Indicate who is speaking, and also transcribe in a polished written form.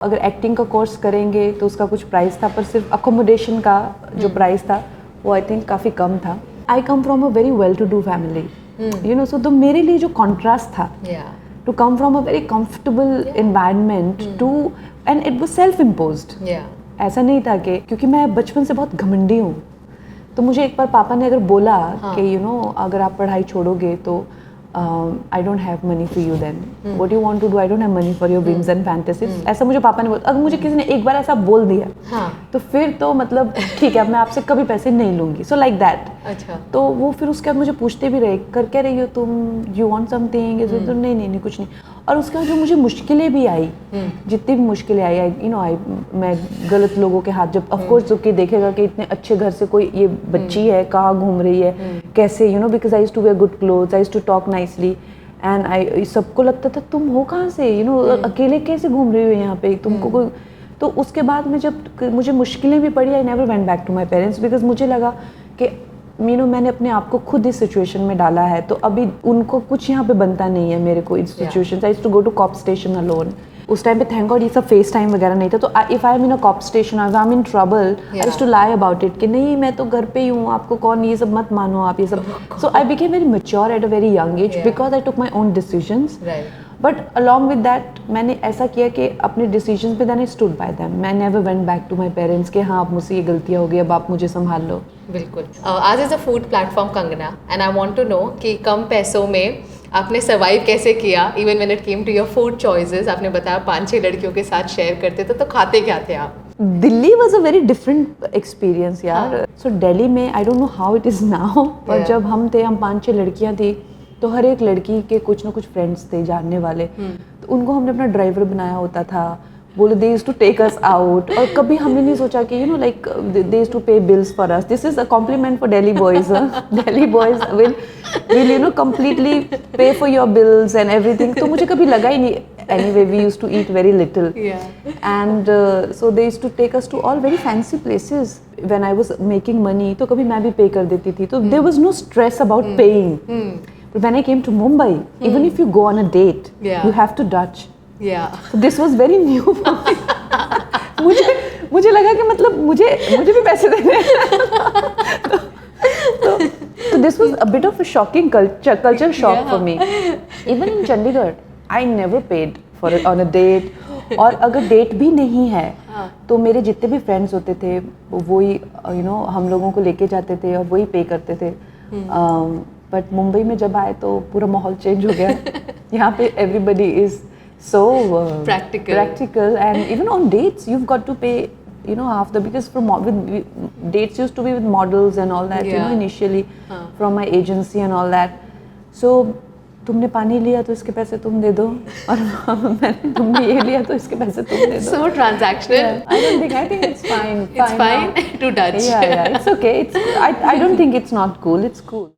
Speaker 1: अगर एक्टिंग का कोर्स करेंगे तो उसका कुछ प्राइस था, पर सिर्फ अकोमोडेशन का जो प्राइस था वो आई थिंक काफ़ी कम था. I come from a very well to do family, you know, so तो मेरे लिए जो कॉन्ट्रास्ट था to come from a very comfortable environment to, and it was self imposed. ऐसा नहीं था कि, क्योंकि मैं बचपन से बहुत घमंडी हूँ, तो मुझे एक बार पापा ने अगर बोला कि यू नो अगर आप पढ़ाई छोड़ोगे तो I don't have money for you, then what you want to do, I don't have money for your dreams and fantasies, ऐसा मुझे पापा ने बोला. अगर मुझे किसी ने एक बार ऐसा बोल दिया तो फिर तो मतलब ठीक है, अब मैं आपसे कभी पैसे नहीं लूंगी. So like that.
Speaker 2: अच्छा.
Speaker 1: तो वो फिर उसके बाद मुझे पूछते भी रहे, कर क्या रही हो तुम, यू वांट समथिंग, तो नहीं कुछ नहीं. और उसके बाद जो मुझे मुश्किलें भी आई, जितनी भी मुश्किलें आई, यू नो, मैं गलत लोगों के हाथ, जब ऑफ कोर्स जो कि देखेगा कि इतने अच्छे घर से कोई ये बच्ची है, कहाँ घूम रही है, कैसे, you know, because I used to wear good clothes, I used to talk nicely, and I सबको लगता था तुम हो कहाँ से, यू नो, अकेले कैसे घूम रही हो यहाँ पे, तुमको कोई. तो उसके बाद में जब मुझे मुश्किलें भी पड़ी, I never went back to my parents, because मुझे लगा कि मीनू मैंने अपने आप को खुद इस सिचुएशन में डाला है, तो अभी उनको कुछ यहाँ पे बनता नहीं है मेरे को इस situation. I used to go to cop station alone. उस टाइम पे थैंक गॉड ये सब फेस टाइम वगैरह नहीं था, तो if I am in a cop station, I am in trouble, I used to lie about it कि नहीं मैं तो घर पे ही हूँ, आपको कौन, ये सब मत मानो आप, ये सब. So I became very mature at a very young age because I took my own decisions. But along with that मैंने ऐसा किया कि अपने डिसीजंस पे then I stood by them. मैं never went back to my parents कि हाँ अब मुझसे ये गलतियाँ हो गई, अब आप मुझे संभाल लो.
Speaker 2: बिल्कुल. आज is a food platform Kangana, and I want to know कि कम पैसों में आपने सर्वाइव कैसे किया, even when it came to your food choices. आपने बताया 5-6 लड़कियों के साथ शेयर करते थे, तो खाते क्या थे आप?
Speaker 1: Delhi was a very different experience यार. सो दिल्ली में I don't know how it is now, पर जब हम 5-6 लड़कियाँ थी तो हर एक लड़की के कुछ ना कुछ फ्रेंड्स थे जानने वाले, तो उनको हमने अपना ड्राइवर बनाया होता था. बोले they used to take us out, और कभी हमने नहीं सोचा कि you know like they used to pay bills for us. This is a compliment for Delhi boys. Delhi boys will you know completely pay for your bills and everything. तो मुझे कभी लगा ही नहीं. Anyway, we used to eat very little, and so they used to take us to all very fancy places. When I was making money, तो कभी मैं भी pay कर देती थी, तो there was no stress about paying. But when I came to Mumbai, even if you go on a date, you have to Dutch. So this was very new for me. मुझे लगा कि मतलब मुझे भी पैसे देने हैं. So this was a bit of a shocking culture shock for me. Even in Chandigarh, I never paid for it on a date. और अगर डेट भी नहीं है तो मेरे जितने भी फ्रेंड्स होते थे वही यू नो हम लोगों को लेके जाते थे और वही पे करते थे. बट मुंबई में जब आए तो पूरा माहौल चेंज हो गया. यहाँ पे everybody is so practical, and even on dates you've got to pay, you know, half the, because dates used to be with models and all that, you know, initially from my agency and all that. So तुमने पानी लिया तो इसके पैसे तुम दे दो, और तुमने ये लिया तो इसके पैसे तुम दे दो.
Speaker 2: So transactional.
Speaker 1: I think it's fine.
Speaker 2: It's fine to Dutch.
Speaker 1: Yeah, it's okay. I don't think it's not cool. It's cool.